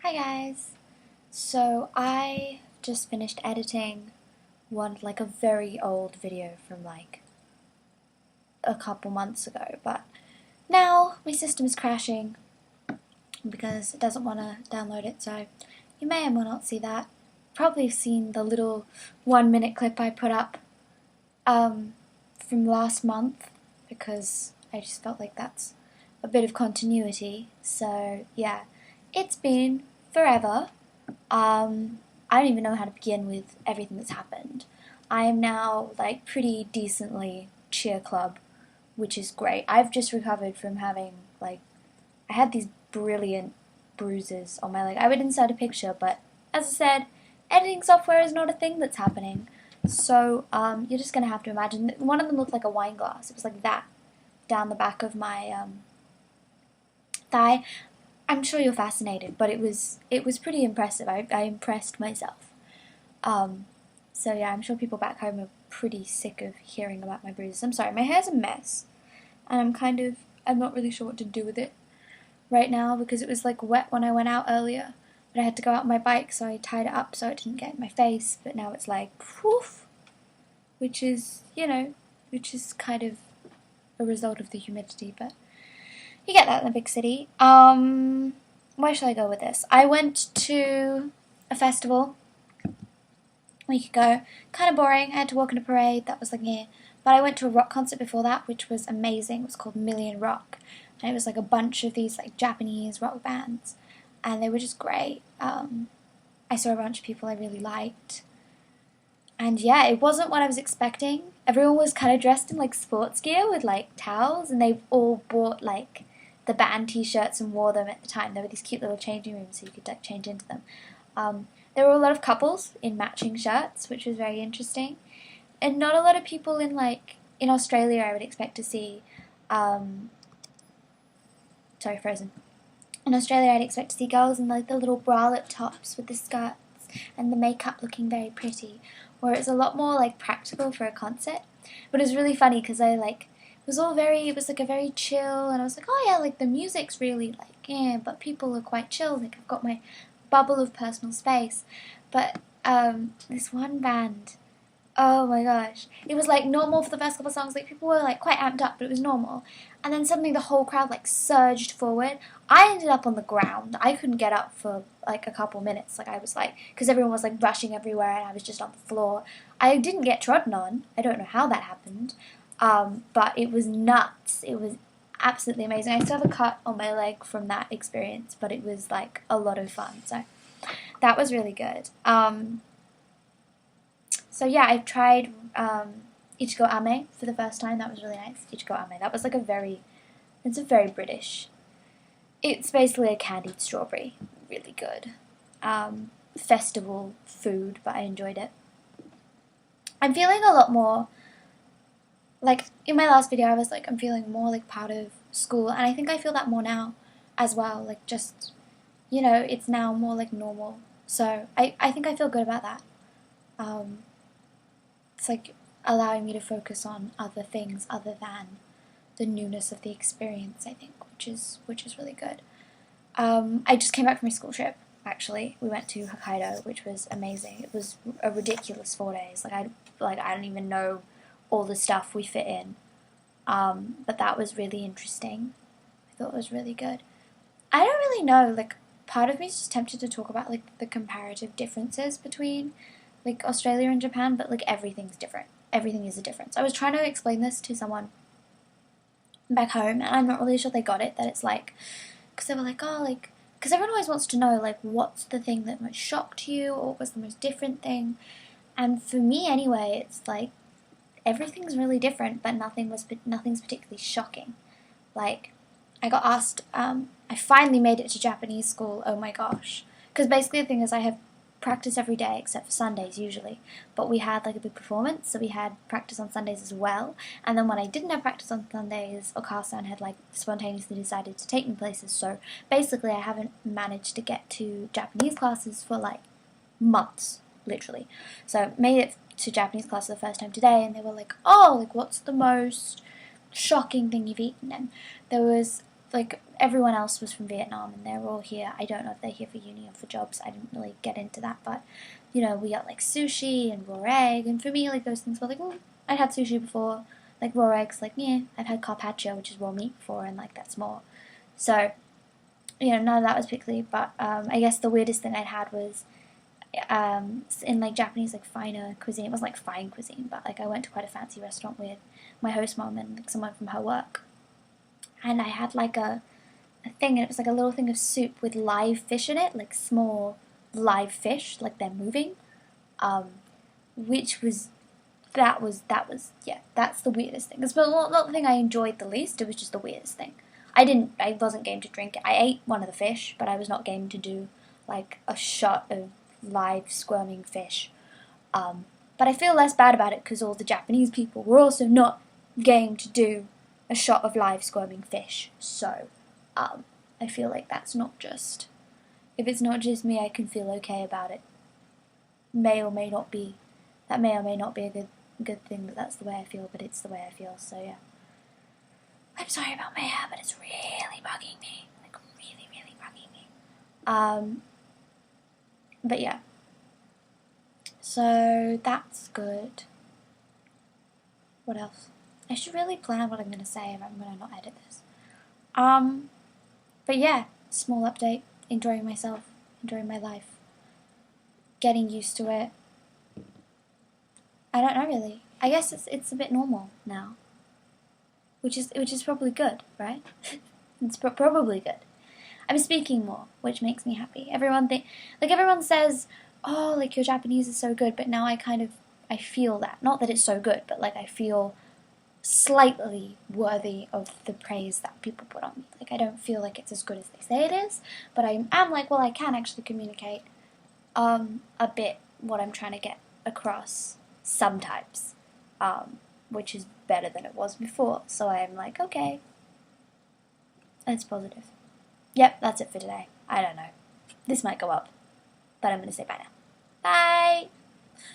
Hi guys! So I just finished editing a very old video from a couple months ago, but now my system is crashing because it doesn't want to download it, so you may or may not see that. Probably seen the little 1 minute clip I put up from last month because I just felt like that's a bit of continuity. So yeah, it's been forever. I don't even know how to begin with everything that's happened. I am now pretty decently cheer club, which is great. I've just recovered from having I had these brilliant bruises on my leg. I would insert a picture, but as I said, editing software is not a thing that's happening. So you're just gonna have to imagine. One of them looked like a wine glass. It was like that down the back of my thigh. I'm sure you're fascinated, but it was pretty impressive. I impressed myself. So yeah, I'm sure people back home are pretty sick of hearing about my bruises. I'm sorry, my hair's a mess, and I'm not really sure what to do with it right now because it was wet when I went out earlier, but I had to go out on my bike, so I tied it up so it didn't get in my face. But now it's poof, which is kind of a result of the humidity, but you get that in a big city. Where should I go with this? I went to a festival a week ago. Kind of boring. I had to walk in a parade. That was here. But I went to a rock concert before that, which was amazing. It was called Million Rock. And it was a bunch of these Japanese rock bands. And they were just great. I saw a bunch of people I really liked. And yeah, it wasn't what I was expecting. Everyone was kind of dressed in sports gear with towels, and they all bought the band t-shirts and wore them at the time. There were these cute little changing rooms so you could change into them. There were a lot of couples in matching shirts, which was very interesting. And not a lot of people in Australia I would expect to see. Sorry, frozen. In Australia I'd expect to see girls in the little bralette tops with the skirts and the makeup looking very pretty, where it's a lot more practical for a concert. But it was really funny because it was a very chill, and I was oh yeah, the music's really yeah, but people are quite chill. I've got my bubble of personal space. But this one band, oh my gosh, it was normal for the first couple of songs. People were quite amped up, but it was normal. And then suddenly the whole crowd surged forward. I ended up on the ground. I couldn't get up for a couple minutes. I was because everyone was rushing everywhere, and I was just on the floor. I didn't get trodden on. I don't know how that happened. But it was nuts. It was absolutely amazing. I still have a cut on my leg from that experience, but it was a lot of fun. So that was really good. So yeah, I tried Ichigo Ame for the first time. That was really nice. Ichigo Ame. That was it's a very British. It's basically a candied strawberry. Really good. Festival food, but I enjoyed it. I'm feeling a lot more in my last video I was I'm feeling more part of school, and I think I feel that more now as well. Just it's now more normal. So I think I feel good about that. It's allowing me to focus on other things other than the newness of the experience, I think, which is really good. I just came back from my school trip, actually. We went to Hokkaido, which was amazing. It was a ridiculous 4 days. I don't even know all the stuff we fit in. But that was really interesting. I thought it was really good. I don't really know, part of me is just tempted to talk about the comparative differences between Australia and Japan, but everything's different. Everything is a difference. I was trying to explain this to someone back home, and I'm not really sure they got it, that it's because they were because everyone always wants to know what's the thing that most shocked you, or what was the most different thing. And for me anyway, it's everything's really different, but nothing's particularly shocking. I got asked, I finally made it to Japanese school, oh my gosh. Because basically the thing is I have practice every day except for Sundays usually. But we had a big performance, so we had practice on Sundays as well. And then when I didn't have practice on Sundays, Okasa had spontaneously decided to take me places. So basically I haven't managed to get to Japanese classes for months, literally. So made it to Japanese class for the first time today, and they were oh, what's the most shocking thing you've eaten? And there was everyone else was from Vietnam, and they're all here. I don't know if they're here for uni or for jobs. I didn't really get into that, but we got like sushi and raw egg, and for me, like those things were like, I'd had sushi before, like raw eggs, like yeah, I've had carpaccio, which is raw meat before, and like that's more. So, none of that was pickly, but I guess the weirdest thing I'd had was in like Japanese like finer cuisine. It wasn't like fine cuisine, but like I went to quite a fancy restaurant with my host mom and like someone from her work, and I had like a thing, and it was like a little thing of soup with live fish in it, like small live fish, like they're moving, which was yeah, that's the weirdest thing. It's not the thing I enjoyed the least. It was just the weirdest thing. I wasn't game to drink it. I ate one of the fish, but I was not game to do like a shot of live squirming fish. But I feel less bad about it because all the Japanese people were also not game to do a shot of live squirming fish. So, I feel like that's not just... If it's not just me, I can feel okay about it. That may or may not be a good thing that that's the way I feel, but it's the way I feel, so yeah. I'm sorry about my hair, but it's really bugging me. Like, really, really bugging me. But yeah. So, that's good. What else? I should really plan what I'm going to say if I'm going to not edit this. But yeah, small update. Enjoying myself. Enjoying my life. Getting used to it. I don't know really. I guess it's a bit normal now. Which is probably good, right? It's probably good. I'm speaking more, which makes me happy. Everyone says, oh, like your Japanese is so good, but now I feel that. Not that it's so good, but like I feel slightly worthy of the praise that people put on me. Like I don't feel like it's as good as they say it is, but I am like, well, I can actually communicate a bit what I'm trying to get across sometimes, which is better than it was before. So I'm like, okay, it's positive. Yep, that's it for today. I don't know. This might go up, but I'm going to say bye now. Bye!